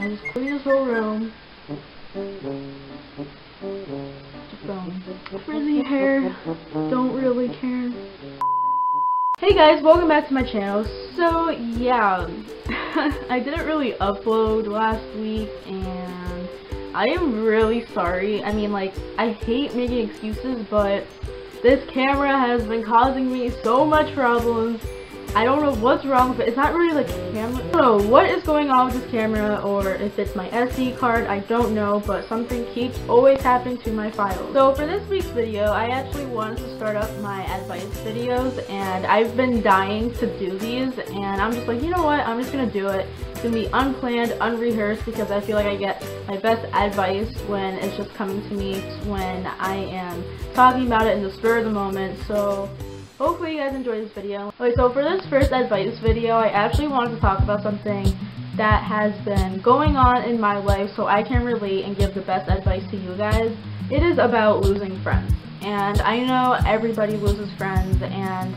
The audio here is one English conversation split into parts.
I just clean this whole room. Frizzy hair, don't really care. Hey guys, welcome back to my channel. So yeah, I didn't really upload last week and I am really sorry. I mean, like, I hate making excuses, but this camera has been causing me so much problems. I don't know what's wrong, but it's not really the camera. I don't know what is going on with this camera, or if it's my SD card, I don't know, but something keeps always happening to my files. So for this week's video, I actually wanted to start up my advice videos, and I've been dying to do these, and I'm just like, you know what, I'm just gonna do it. It's gonna be unplanned, unrehearsed, because I feel like I get my best advice when it's just coming to me when I am talking about it in the spur of the moment. So hopefully you guys enjoy this video. Okay, so for this first advice video, I actually wanted to talk about something that has been going on in my life so I can relate and give the best advice to you guys. It is about losing friends. And I know everybody loses friends, and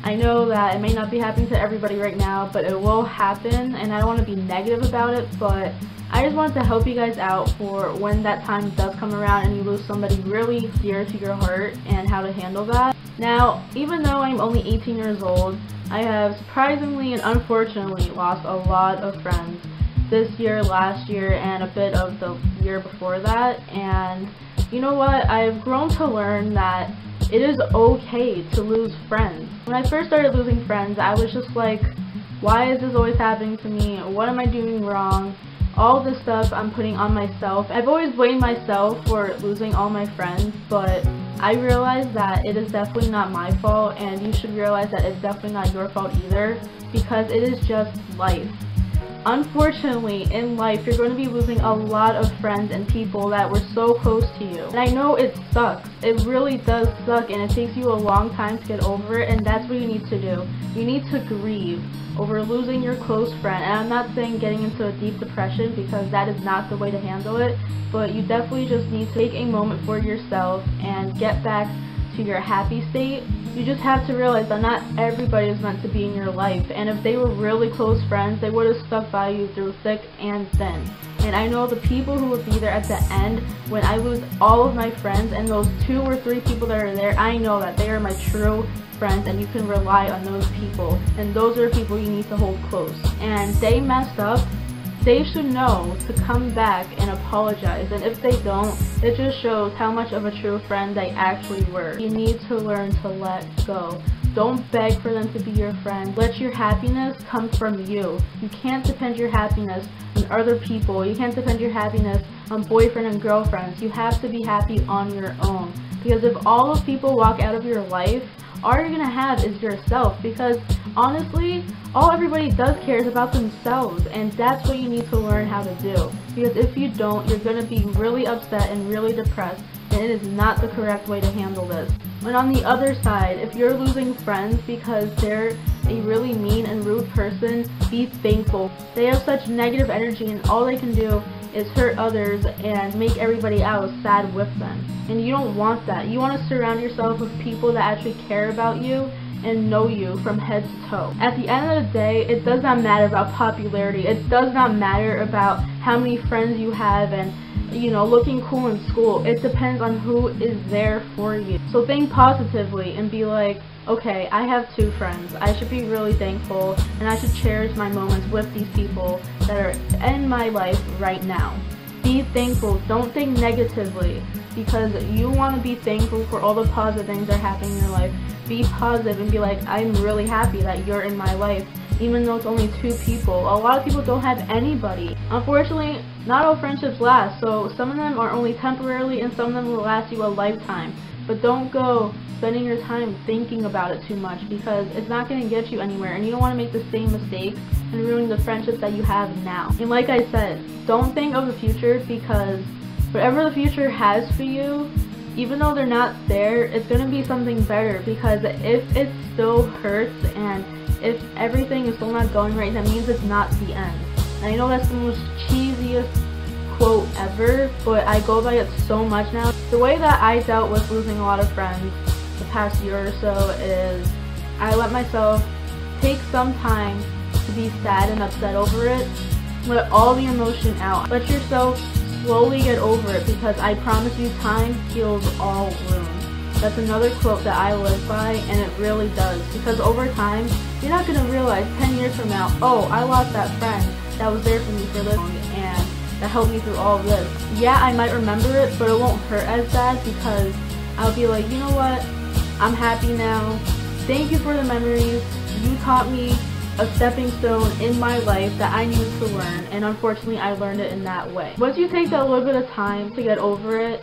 I know that it may not be happening to everybody right now, but it will happen, and I don't want to be negative about it, but I just wanted to help you guys out for when that time does come around and you lose somebody really dear to your heart and how to handle that. Now, even though I'm only 18 years old, I have surprisingly and unfortunately lost a lot of friends this year, last year, and a bit of the year before that. And you know what? I've grown to learn that it is okay to lose friends. When I first started losing friends, I was just like, why is this always happening to me? What am I doing wrong? All this stuff I'm putting on myself. I've always blamed myself for losing all my friends, but I realized that it is definitely not my fault, and you should realize that it's definitely not your fault either, because it is just life. Unfortunately, in life, you're going to be losing a lot of friends and people that were so close to you. And I know it sucks. It really does suck, and it takes you a long time to get over it, and that's what you need to do. You need to grieve over losing your close friend. And I'm not saying getting into a deep depression, because that is not the way to handle it, but you definitely just need to take a moment for yourself and get back to your happy state. You just have to realize that not everybody is meant to be in your life, and if they were really close friends, they would have stuck by you through thick and thin. And I know the people who will be there at the end when I lose all of my friends, and those 2 or 3 people that are there, I know that they are my true friends, and you can rely on those people, and those are people you need to hold close. And they messed up. They should know to come back and apologize, and if they don't, it just shows how much of a true friend they actually were. You need to learn to let go. Don't beg for them to be your friend. Let your happiness come from you. You can't depend your happiness on other people. You can't depend your happiness on boyfriend and girlfriends. You have to be happy on your own, because if all of people walk out of your life, all you're gonna have is yourself, because honestly, all everybody does care is about themselves, and that's what you need to learn how to do. Because if you don't, you're gonna be really upset and really depressed, and it is not the correct way to handle this. And on the other side, if you're losing friends because they're a really mean and rude person, be thankful. They have such negative energy, and all they can do is hurt others and make everybody else sad with them. And you don't want that. You want to surround yourself with people that actually care about you and know you from head to toe. At the end of the day, it does not matter about popularity. It does not matter about how many friends you have and, you know, looking cool in school. It depends on who is there for you. So think positively and be like, okay, I have 2 friends. I should be really thankful, and I should cherish my moments with these people that are in my life right now. Be thankful. Don't think negatively, because you want to be thankful for all the positive things that are happening in your life. Be positive and be like, I'm really happy that you're in my life, even though it's only 2 people. A lot of people don't have anybody. Unfortunately, not all friendships last, so some of them are only temporarily and some of them will last you a lifetime. But don't go spending your time thinking about it too much, because it's not going to get you anywhere, and you don't want to make the same mistakes and ruin the friendships that you have now. And like I said, don't think of the future, because whatever the future has for you, even though they're not there, it's going to be something better, because if it still hurts and if everything is still not going right, that means it's not the end. And I know that's the most cheesiest quote ever, but I go by it so much now. The way that I dealt with losing a lot of friends the past year or so is I let myself take some time to be sad and upset over it, Let all the emotion out. Let yourself slowly get over it, because I promise you, time heals all wounds. That's another quote that I live by, and it really does. Because over time, you're not going to realize 10 years from now, oh, I lost that friend that was there for me for this long and that helped me through all of this. Yeah, I might remember it, but it won't hurt as bad, because I'll be like, you know what? I'm happy now. Thank you for the memories. You taught me a stepping stone in my life that I needed to learn, and unfortunately I learned it in that way. Once you take that little bit of time to get over it,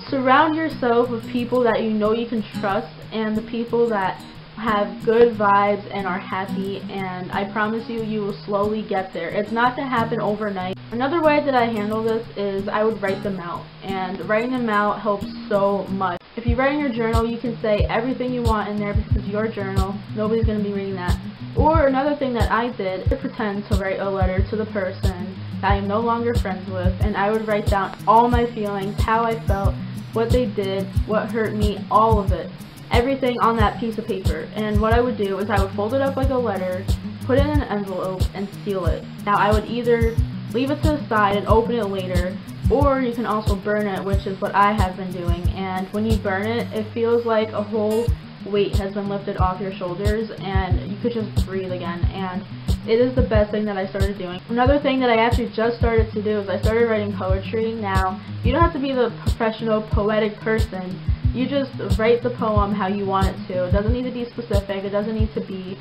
surround yourself with people that you know you can trust, and the people that have good vibes and are happy, and I promise you, you will slowly get there. It's not to happen overnight. Another way that I handle this is I would write them out, and writing them out helps so much. If you write in your journal, you can say everything you want in there because it's your journal. Nobody's going to be reading that. Or another thing that I did, I pretend to write a letter to the person that I am no longer friends with, and I would write down all my feelings, how I felt, what they did, what hurt me, all of it. Everything on that piece of paper. And what I would do is I would fold it up like a letter, put it in an envelope, and seal it. Now I would either leave it to the side and open it later, or you can also burn it, which is what I have been doing. And when you burn it, it feels like a whole weight has been lifted off your shoulders, and you could just breathe again. And it is the best thing that I started doing. Another thing that I actually just started to do is I started writing poetry. Now, you don't have to be the professional poetic person. You just write the poem how you want it to. It doesn't need to be specific. It doesn't need to be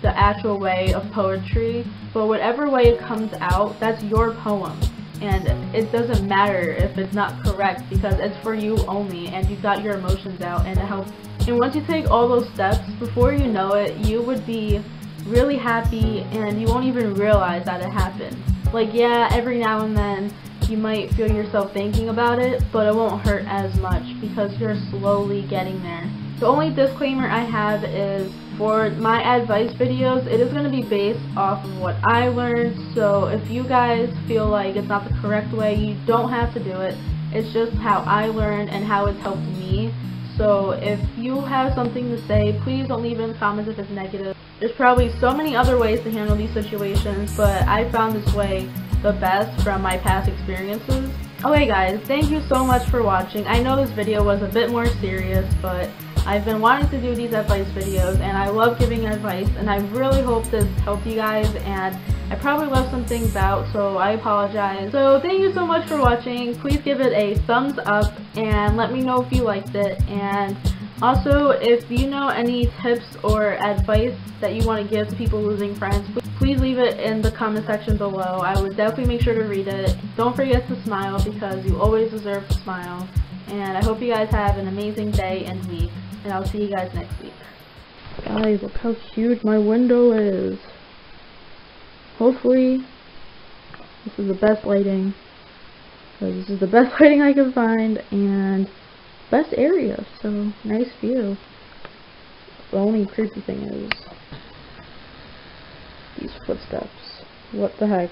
the actual way of poetry. But whatever way it comes out, that's your poem. And it doesn't matter if it's not correct, because it's for you only, and you got your emotions out, and it helps. And once you take all those steps, before you know it, you would be really happy, and you won't even realize that it happened. Like, yeah, every now and then you might feel yourself thinking about it, but it won't hurt as much because you're slowly getting there. The only disclaimer I have is, for my advice videos, it is going to be based off of what I learned, so if you guys feel like it's not the correct way, you don't have to do it. It's just how I learned and how it's helped me. So if you have something to say, please don't leave it in the comments if it's negative. There's probably so many other ways to handle these situations, but I found this way the best from my past experiences. Okay guys, thank you so much for watching. I know this video was a bit more serious, but I've been wanting to do these advice videos, and I love giving advice, and I really hope this helped you guys, and I probably left some things out, so I apologize. So thank you so much for watching. Please give it a thumbs up, and let me know if you liked it. And also, if you know any tips or advice that you want to give to people losing friends, please leave it in the comment section below. I would definitely make sure to read it. Don't forget to smile, because you always deserve to smile. And I hope you guys have an amazing day and week. And I'll see you guys next week. Guys, look how huge my window is. Hopefully, this is the best lighting. So this is the best lighting I can find, and best area, so nice view. The only creepy thing is these footsteps. What the heck?